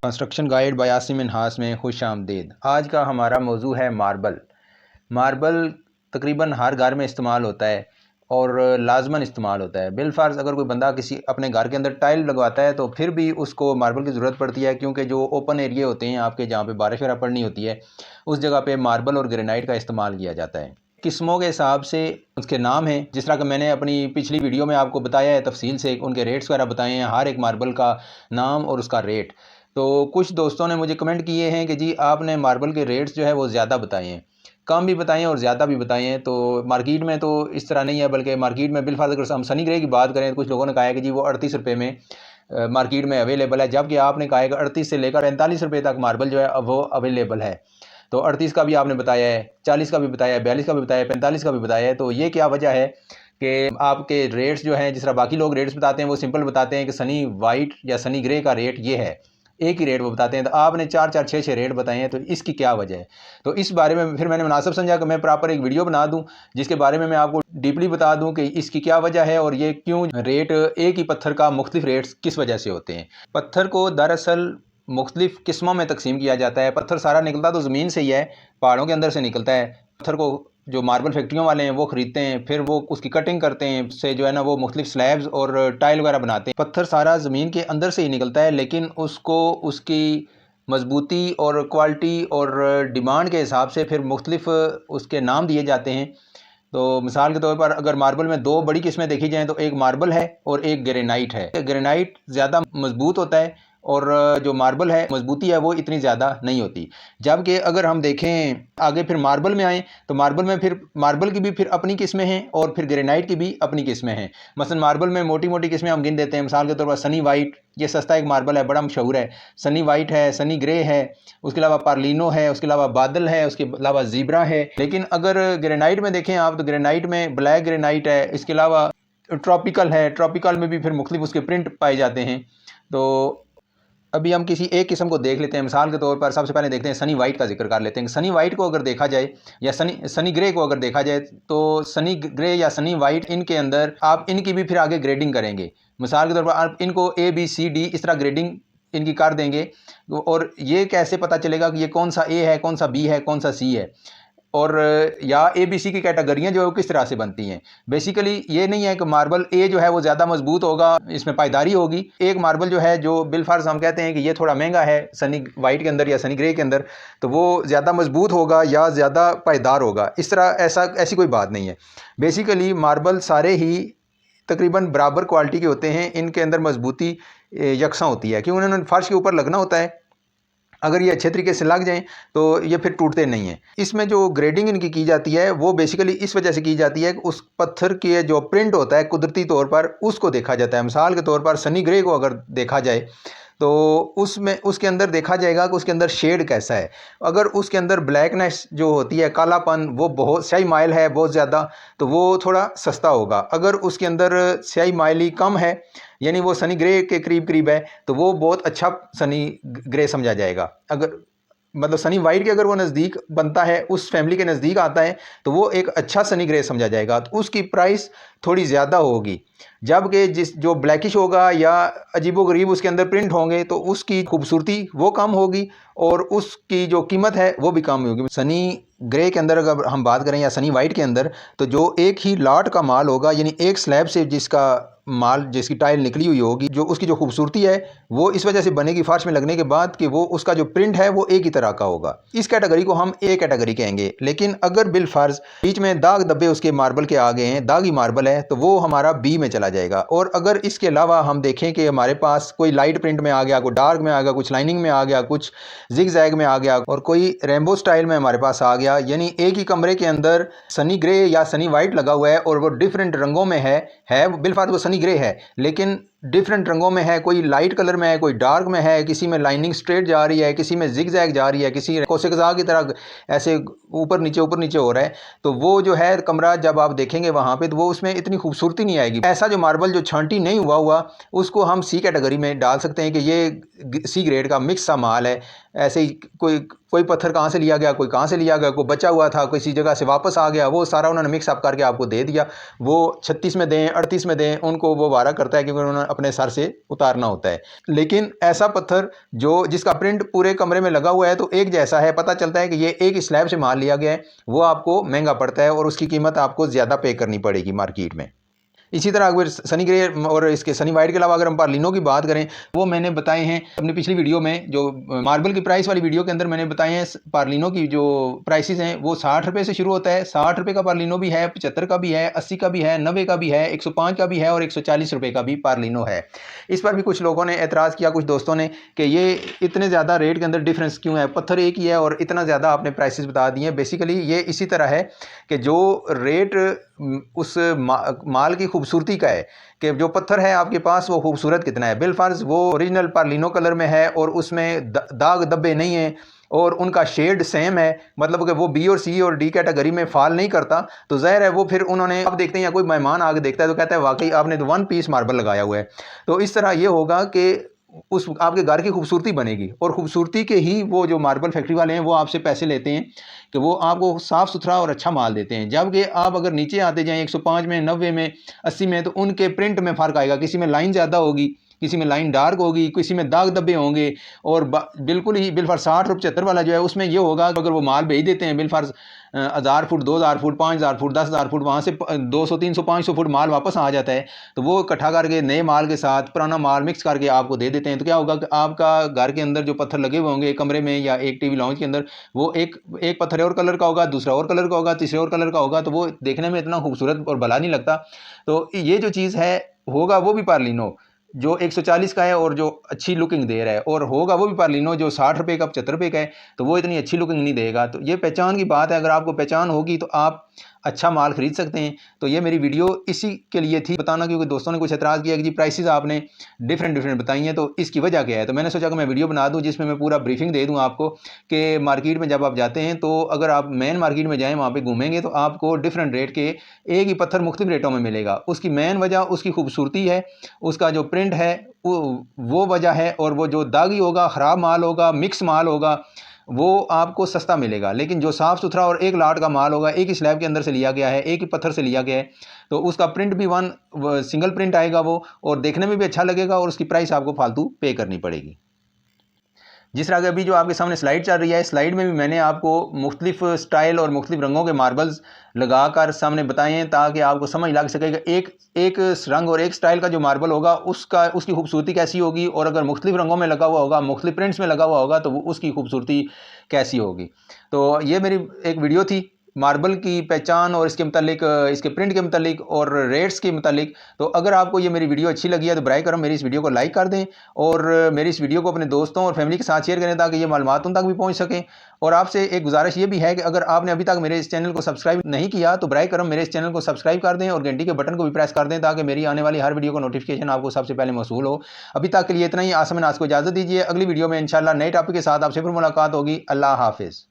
Construction guide by Asim Minhas में खुश आमदीद। आज का हमारा मौजू है मार्बल। मार्बल तकरीबन हर घर में इस्तेमाल होता है और लाजमन इस्तेमाल होता है। बिलफर्ज अगर कोई बंदा किसी अपने घर के अंदर टाइल लगवाता है तो फिर भी उसको मार्बल की ज़रूरत पड़ती है, क्योंकि जो ओपन एरिया होते हैं आपके, जहाँ पे बारिश वगैरह पड़नी होती है, उस जगह पे मार्बल और ग्रेनाइट का इस्तेमाल किया जाता है। किस्मों के हिसाब से उसके नाम हैं, जिस तरह कि मैंने अपनी पिछली वीडियो में आपको बताया है, तफसील से उनके रेट्स वगैरह बताए हैं, हर एक मार्बल का नाम और उसका रेट। तो कुछ दोस्तों ने मुझे कमेंट किए हैं कि जी आपने मार्बल के रेट्स जो है वो ज़्यादा बताए हैं, कम भी बताए हैं और ज़्यादा भी बताए हैं। तो मार्केट में तो इस तरह नहीं है, बल्कि मार्केट में बिलफर्ज अगर हम सनी ग्रे की बात करें तो कुछ लोगों ने कहा है कि जी वो 38 रुपये में मार्केट में अवेलेबल है, जबकि आपने कहा है कि 38 से लेकर 45 रुपये तक मार्बल जो है वो अवेलेबल है। तो 38 का भी आपने बताया है, 40 का भी बताया है, 42 का भी बताया है, 45 का भी बताया है। तो ये क्या वजह है कि आपके रेट्स जो हैं, जिस तरह बाकी लोग रेट्स बताते हैं वो सिंपल बताते हैं कि सनी वाइट या सनी ग्रे का रेट ये है, एक ही रेट वो बताते हैं, तो आपने 4 6 रेट बताए हैं। तो इसकी क्या वजह है? तो इस बारे में फिर मैंने मुनासिब समझा कि मैं प्रॉपर एक वीडियो बना दूं जिसके बारे में मैं आपको डीपली बता दूं कि इसकी क्या वजह है और ये क्यों रेट एक ही पत्थर का मुख्तलिफ रेट्स किस वजह से होते हैं। पत्थर को दरअसल मुख्तलिफ किस्मों में तकसीम किया जाता है। पत्थर सारा निकलता तो ज़मीन से ही है, पहाड़ों के अंदर से निकलता है। पत्थर को जो मार्बल फैक्ट्रियों वाले हैं वो ख़रीदते हैं, फिर वो उसकी कटिंग करते हैं, उससे जो है ना वो मुख्तलिफ स्लैब्स और टाइल वगैरह बनाते हैं। पत्थर सारा ज़मीन के अंदर से ही निकलता है, लेकिन उसको उसकी मजबूती और क्वालिटी और डिमांड के हिसाब से फिर मुख्तलिफ उसके नाम दिए जाते हैं। तो मिसाल के तौर पर अगर मार्बल में दो बड़ी किस्में देखी जाएँ तो एक मार्बल है और एक ग्रेनाइट है। ग्रेनाइट ज़्यादा मजबूत होता है और जो मार्बल है मजबूती है वो इतनी ज़्यादा नहीं होती। जबकि अगर हम देखें आगे फिर मार्बल में आएँ तो मार्बल में फिर मार्बल की भी फिर अपनी किस्में हैं और फिर ग्रेनाइट की भी अपनी किस्में हैं। मसलन मार्बल में मोटी मोटी किस्में हम गिन देते हैं। मिसाल के तौर पर सनी वाइट, ये सस्ता एक मार्बल है, बड़ा मशहूर है। सनी वाइट है, सनी ग्रे है, उसके अलावा पार्लिनो है, उसके अलावा बादल है, उसके अलावा ज़ीब्रा है। लेकिन अगर ग्रेनाइट में देखें आप तो ग्रेनाइट में ब्लैक ग्रेनाइट है, इसके अलावा ट्रॉपिकल है। ट्रॉपिकल में भी फिर मुख्तलिफ उसके प्रिंट पाए जाते हैं। तो अभी हम किसी एक किस्म को देख लेते हैं। मिसाल के तौर पर सबसे पहले देखते हैं सनी वाइट का जिक्र कर लेते हैं। सनी वाइट को अगर देखा जाए या सनी ग्रे को अगर देखा जाए तो सनी ग्रे या सनी वाइट, इनके अंदर आप इनकी भी फिर आगे ग्रेडिंग करेंगे। मिसाल के तौर पर आप इनको A B C D इस तरह ग्रेडिंग इनकी कर देंगे और ये कैसे पता चलेगा कि ये कौन सा A है, कौन सा B है, कौन सा C है, और या ABC की कैटेगरियाँ जो है वो किस तरह से बनती हैं। बेसिकली ये नहीं है कि मार्बल A जो है वो ज़्यादा मजबूत होगा, इसमें पायदारी होगी। एक मार्बल जो है जो बिलफर्ज हम कहते हैं कि ये थोड़ा महंगा है सनी वाइट के अंदर या सनी ग्रे के अंदर, तो वो ज़्यादा मजबूत होगा या ज़्यादा पायदार होगा। इस तरह ऐसी कोई बात नहीं है। बेसिकली मार्बल सारे ही तकरीबन बराबर क्वालिटी के होते हैं। इनके अंदर मजबूती यकसा होती है क्योंकि उन्होंने फर्श के ऊपर लगना होता है। अगर ये अच्छे तरीके से लग जाएं तो ये फिर टूटते नहीं हैं। इसमें जो ग्रेडिंग इनकी की जाती है वो बेसिकली इस वजह से की जाती है कि उस पत्थर के जो प्रिंट होता है कुदरती तौर पर उसको देखा जाता है। मिसाल के तौर पर सनी ग्रे को अगर देखा जाए तो उसमें उसके अंदर देखा जाएगा कि उसके अंदर शेड कैसा है। अगर उसके अंदर ब्लैकनेस जो होती है, कालापन, वो बहुत स्याही माइल है बहुत ज़्यादा, तो वो थोड़ा सस्ता होगा। अगर उसके अंदर स्याही माइली कम है, यानी वो सनी ग्रे के करीब करीब है, तो वो बहुत अच्छा सनी ग्रे समझा जाएगा। अगर मतलब सनी वाइट के अगर वो नज़दीक बनता है, उस फैमिली के नज़दीक आता है, तो वो एक अच्छा सनी ग्रे समझा जाएगा, तो उसकी प्राइस थोड़ी ज़्यादा होगी। जबकि जो ब्लैकिश होगा या अजीबोगरीब उसके अंदर प्रिंट होंगे तो उसकी खूबसूरती वो कम होगी और उसकी जो कीमत है वो भी कम होगी। सनी ग्रे के अंदर अगर हम बात करें या सनी वाइट के अंदर, तो जो एक ही लॉट का माल होगा, यानी एक स्लैब से जिसका माल, जिसकी टाइल निकली हुई होगी, जो उसकी जो खूबसूरती है वो इस वजह से बनेगी फर्श में लगने के बाद कि वो उसका जो प्रिंट है वो एक ही तरह का होगा। इस कैटेगरी को हम A कैटेगरी कहेंगे। लेकिन अगर बिलफर्ज बीच में दाग धब्बे उसके मार्बल के आगे हैं, दागी मार्बल है, तो वो हमारा B में चला जाएगा। और अगर इसके अलावा हम देखें कि हमारे पास कोई लाइट प्रिंट में आ गया, कोई डार्क में आ गया, कुछ लाइनिंग में आ गया, कुछ जिग जैग में आ गया और कोई रेनबो स्टाइल में हमारे पास आ गया, यानी एक ही कमरे के अंदर सनी ग्रे या सनी वाइट लगा हुआ है और वो डिफरेंट रंगों में है बिलफर्ज वो सनी ग्रे है लेकिन डिफरेंट रंगों में है, कोई लाइट कलर में है, कोई डार्क में है, किसी में लाइनिंग स्ट्रेट जा रही है, किसी में जिग जैग जा रही है, किसी कोसे कज़ा की तरह ऐसे ऊपर नीचे हो रहा है, तो वो जो है कमरा जब आप देखेंगे वहाँ पे तो वो उसमें इतनी खूबसूरती नहीं आएगी। ऐसा जो मार्बल जो छांटी नहीं हुआ उसको हम C कैटेगरी में डाल सकते हैं कि ये C ग्रेड का मिक्स सा माल है। ऐसे ही कोई कोई पत्थर कहाँ से लिया गया, कोई कहाँ से लिया गया, कोई बचा हुआ था किसी जगह से वापस आ गया, वो सारा उन्होंने मिक्स अप करके आपको दे दिया। वो 36 में दें 38 में दें, उनको वो वारा करता है क्योंकि उन्होंने अपने सर से उतारना होता है। लेकिन ऐसा पत्थर जो जिसका प्रिंट पूरे कमरे में लगा हुआ है तो एक जैसा है, पता चलता है कि ये एक स्लैब से माल लिया गया है, वो आपको महंगा पड़ता है और उसकी कीमत आपको ज़्यादा पे करनी पड़ेगी मार्केट में। इसी तरह अगर सनी ग्रे और इसके सनी वाइट के अलावा अगर हम पार्लिनो की बात करें, वो मैंने बताए हैं अपनी पिछली वीडियो में, जो मार्बल की प्राइस वाली वीडियो के अंदर मैंने बताए हैं। पार्लिनो की जो प्राइसेस हैं वो 60 रुपये से शुरू होता है। 60 रुपये का पार्लिनो भी है, 75 का भी है, 80 का भी है, 90 का भी है, 105 का भी है और 140 रुपये का भी पार्लिनो है। इस पर भी कुछ लोगों ने एतराज़ किया, कुछ दोस्तों ने, कि ये इतने ज़्यादा रेट के अंदर डिफरेंस क्यों है, पत्थर एक ही है और इतना ज़्यादा आपने प्राइसेस बता दिए हैं। बेसिकली ये इसी तरह है कि जो रेट उस माल की खूबसूरती का है कि जो पत्थर है आपके पास वो खूबसूरत कितना है। बिलफर्ज वो ओरिजिनल पार्लिनो कलर में है और उसमें दाग धब्बे नहीं हैं और उनका शेड सेम है, मतलब कि वो बी और सी और डी कैटेगरी में फॉल नहीं करता, तो ज़ाहिर है वो फिर उन्होंने, आप देखते हैं या कोई मेहमान आगे देखता है तो कहता है वाकई आपने तो 1 पीस मार्बल लगाया हुआ है। तो इस तरह ये होगा कि उस आपके घर की खूबसूरती बनेगी और खूबसूरती के ही वो जो मार्बल फैक्ट्री वाले हैं वो आपसे पैसे लेते हैं कि वो आपको साफ़ सुथरा और अच्छा माल देते हैं। जबकि आप अगर नीचे आते जाएं 105 में, 90 में, 80 में, तो उनके प्रिंट में फ़र्क आएगा। किसी में लाइन ज़्यादा होगी, किसी में लाइन डार्क होगी, किसी में दाग धब्बे होंगे और बिल्कुल ही बिलफर्ज 60 और 75 वाला जो है उसमें ये होगा अगर वो माल भेज देते हैं बिलफर्ज 1000 फुट, 2000 फुट, 5000 फुट, 10,000 फुट, वहाँ से 200, 300, 500 फुट माल वापस आ जाता है, तो वो इकट्ठा करके नए माल के साथ पुराना माल मिक्स करके आपको दे देते हैं। तो क्या होगा कि आपका घर के अंदर जो पत्थर लगे हुए होंगे कमरे में या एक टीवी लाउंज के अंदर, वो एक पत्थर और कलर का होगा, दूसरा और कलर का होगा, तीसरे और कलर का होगा, तो वो देखने में इतना खूबसूरत और भला नहीं लगता। तो ये जो चीज़ है होगा वो भी पार्लिनो जो 140 का है और जो अच्छी लुकिंग दे रहा है, और होगा वो भी पार्लिनो जो 60 रुपये का, 75 रुपये का है, तो वो इतनी अच्छी लुकिंग नहीं देगा। तो ये पहचान की बात है, अगर आपको पहचान होगी तो आप अच्छा माल खरीद सकते हैं। तो ये मेरी वीडियो इसी के लिए थी बताना, क्योंकि दोस्तों ने कुछ एतराज़ किया कि जी प्राइसेस आपने डिफरेंट बताई हैं, तो इसकी वजह क्या है। तो मैंने सोचा कि मैं वीडियो बना दूं जिसमें मैं पूरा ब्रीफिंग दे दूं आपको कि मार्केट में जब आप जाते हैं तो अगर आप मेन मार्केट में जाएँ, वहाँ पर घूमेंगे तो आपको डिफरेंट रेट के एक ही पत्थर मुख्तलिफ रेटों में मिलेगा। उसकी मेन वजह उसकी खूबसूरती है, उसका जो प्रिंट है वो वजह है, और वो जो दागी होगा, ख़राब माल होगा, मिक्स माल होगा, वो आपको सस्ता मिलेगा। लेकिन जो साफ़ सुथरा और एक लाट का माल होगा, एक ही स्लैब के अंदर से लिया गया है, एक ही पत्थर से लिया गया है, तो उसका प्रिंट भी सिंगल प्रिंट आएगा वो, और देखने में भी अच्छा लगेगा और उसकी प्राइस आपको फालतू पे करनी पड़ेगी। जिस तरह के अभी जो आपके सामने स्लाइड चल रही है, स्लाइड में भी मैंने आपको मुख्तलिफ स्टाइल और मुख्तलिफ रंगों के मार्बल्स लगाकर सामने बताए हैं ताकि आपको समझ लग सकेगा एक रंग और एक स्टाइल का जो मार्बल होगा उसकी खूबसूरती कैसी होगी, और अगर मुख्तलिफ रंगों में लगा हुआ होगा, मुख्तलिफ प्रिंट्स में लगा हुआ होगा, तो वो उसकी खूबसूरती कैसी होगी। तो ये मेरी एक वीडियो थी मार्बल की पहचान और इसके मतलब इसके प्रिंट के मतलब और रेट्स के मतलब। तो अगर आपको ये मेरी वीडियो अच्छी लगी है तो बराए करम मेरी इस वीडियो को लाइक कर दें और मेरी इस वीडियो को अपने दोस्तों और फैमिली के साथ शेयर करें ताकि ये मालूमात उन तक भी पहुंच सकें। और आपसे एक गुजारिश ये भी है कि अगर आपने अभी तक मेरे इस चैनल को सब्सक्राइब नहीं किया तो बराए करम मेरे इस चैनल को सब्सक्राइब कर दें और घंटी के बटन को भी प्रेस कर दें ताकि मेरी आने वाली हर वीडियो का नोटिफिकेशन आपको सबसे पहले मौसूल हो। अभी तक के लिए इतना ही। आसमान आज को इजाज़त दीजिए, अगली वीडियो में इंशाल्लाह नए टॉपिक के साथ आपसे फिर मुलाकात होगी। अल्लाह हाफिज़।